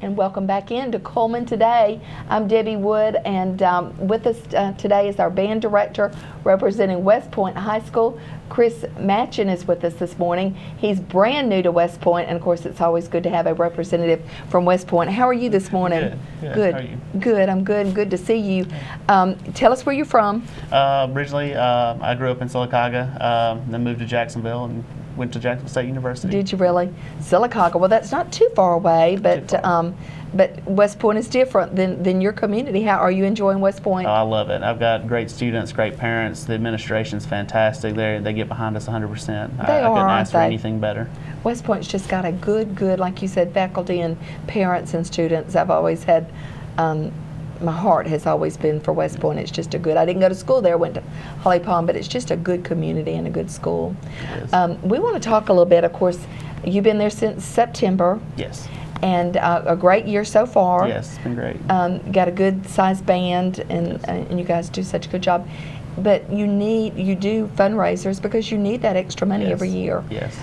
And welcome back into Cullman Today. I'm Debbie Wood, and with us today is our band director representing West Point High School. Chris Machen is with us this morning. He's brand new to West Point, and of course it's always good to have a representative from West Point. How are you this morning? Good. Good. How are you? Good. I'm good. Good to see you. Tell us where you're from. Originally, I grew up in Sylacauga, then moved to Jacksonville and went to Jacksonville State University. Did you really? Sylacauga. Well, that's not too far away, but West Point is different than your community. How are you enjoying West Point? Oh, I love it. I've got great students, great parents. The administration's fantastic. They get behind us 100%. I couldn't ask for anything better. West Point's just got a good, like you said, faculty and parents and students. I've always had. My heart has always been for West Point. It's just a good, I didn't go to school there, went to Holly Pond, but it's just a good community and a good school. We want to talk a little bit, of course, you've been there since September. Yes. And a great year so far. Yes, it's been great. Got a good sized band, and, and you guys do such a good job. But you do fundraisers because you need that extra money every year. Yes.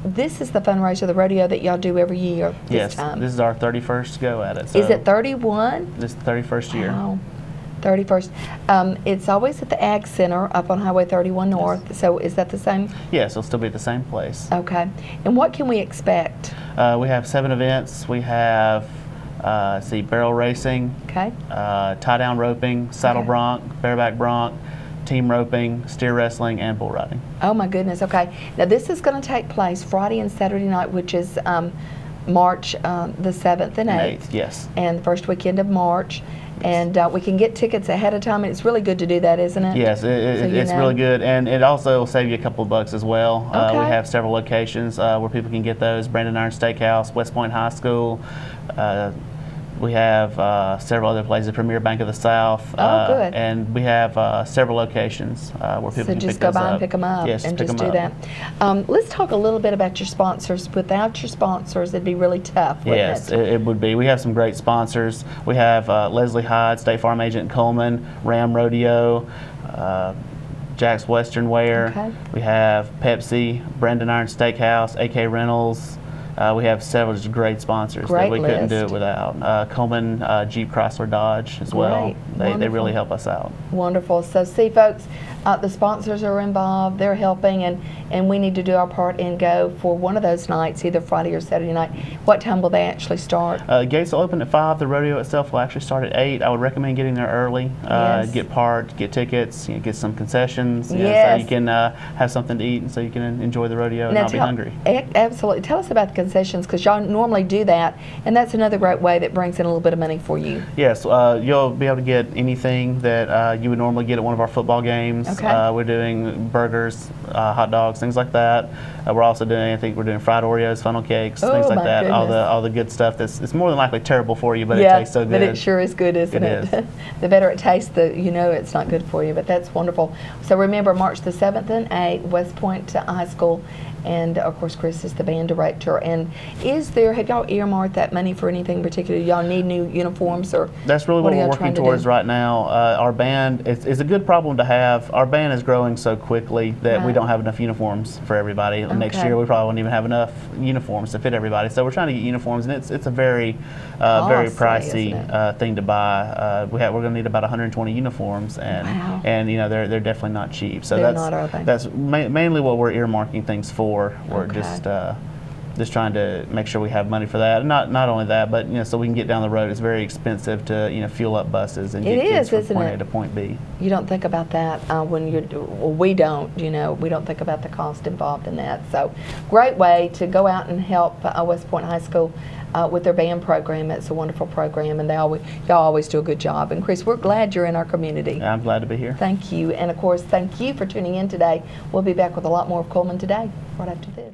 This is the fundraiser, the rodeo that y'all do every year this time. This is our 31st go at it. So is it 31? This is the 31st year. Wow. 31st. It's always at the Ag Center up on Highway 31 North. Yes. So is that the same? Yes, it'll still be at the same place. Okay. And what can we expect? We have 7 events. We have barrel racing, tie-down roping, saddle bronc, bareback bronc, team roping, steer wrestling, and bull riding. Oh my goodness, okay. Now this is going to take place Friday and Saturday night, which is March the 7th and 8th. Yes. And the first weekend of March. And we can get tickets ahead of time. It's really good to do that, isn't it? Yes, it's really good, and it also will save you a couple of bucks as well. We have several locations where people can get those: Brandon Iron Steakhouse, West Point High School. We have several other places, Premier Bank of the South. Good. And we have several locations where people can pick those up. So just go by and pick them up, and just do that. Let's talk a little bit about your sponsors. Without your sponsors, it'd be really tough, wouldn't it? Yes, it would be. We have some great sponsors. We have Leslie Hyde, State Farm Agent Cullman, Ram Rodeo, Jack's Western Wear. We have Pepsi, Brandon Iron Steakhouse, AK Rentals. We have several just great sponsors that we couldn't do it without. Cullman, Jeep, Chrysler, Dodge as well. They really help us out. Wonderful. So see, folks, the sponsors are involved. They're helping, and we need to do our part and go for one of those nights, either Friday or Saturday night. What time will they actually start? Gates will open at 5. The rodeo itself will actually start at 8. I would recommend getting there early. Get parked, get tickets, get some concessions, so you can have something to eat, and so you can enjoy the rodeo and not be hungry. Absolutely. Tell us about the concessions, because y'all normally do that, and that's another great way that brings in a little bit of money for you. Yes, you'll be able to get anything that you would normally get at one of our football games. We're doing burgers, hot dogs, things like that. We're also doing, I think we're doing fried Oreos, funnel cakes, things like that. Goodness. All the good stuff it's more than likely terrible for you, but it tastes so good. But it sure is good, isn't it? The better it tastes, you know it's not good for you, but that's wonderful. So remember, March the 7th and 8th, West Point High School. And of course, Chris is the band director. And have y'all earmarked that money for anything particular? Y'all need new uniforms, or that's really what we're working towards right now. Our band, it's a good problem to have. Our band is growing so quickly that we don't have enough uniforms for everybody. Next year, we probably won't even have enough uniforms to fit everybody. So we're trying to get uniforms, and it's a very very pricey thing to buy. We're going to need about 120 uniforms, and they're definitely not cheap. So that's mainly what we're earmarking things for. We're just trying to make sure we have money for that. Not only that, but so we can get down the road. It's very expensive to fuel up buses and get kids from point A to point B. You don't think about that when you're. Well, we don't. We don't think about the cost involved in that. So, great way to go out and help West Point High School with their band program. It's a wonderful program, and y'all always do a good job. And Chris, we're glad you're in our community. I'm glad to be here. Thank you, and of course, thank you for tuning in today. We'll be back with a lot more of Cullman Today right after this.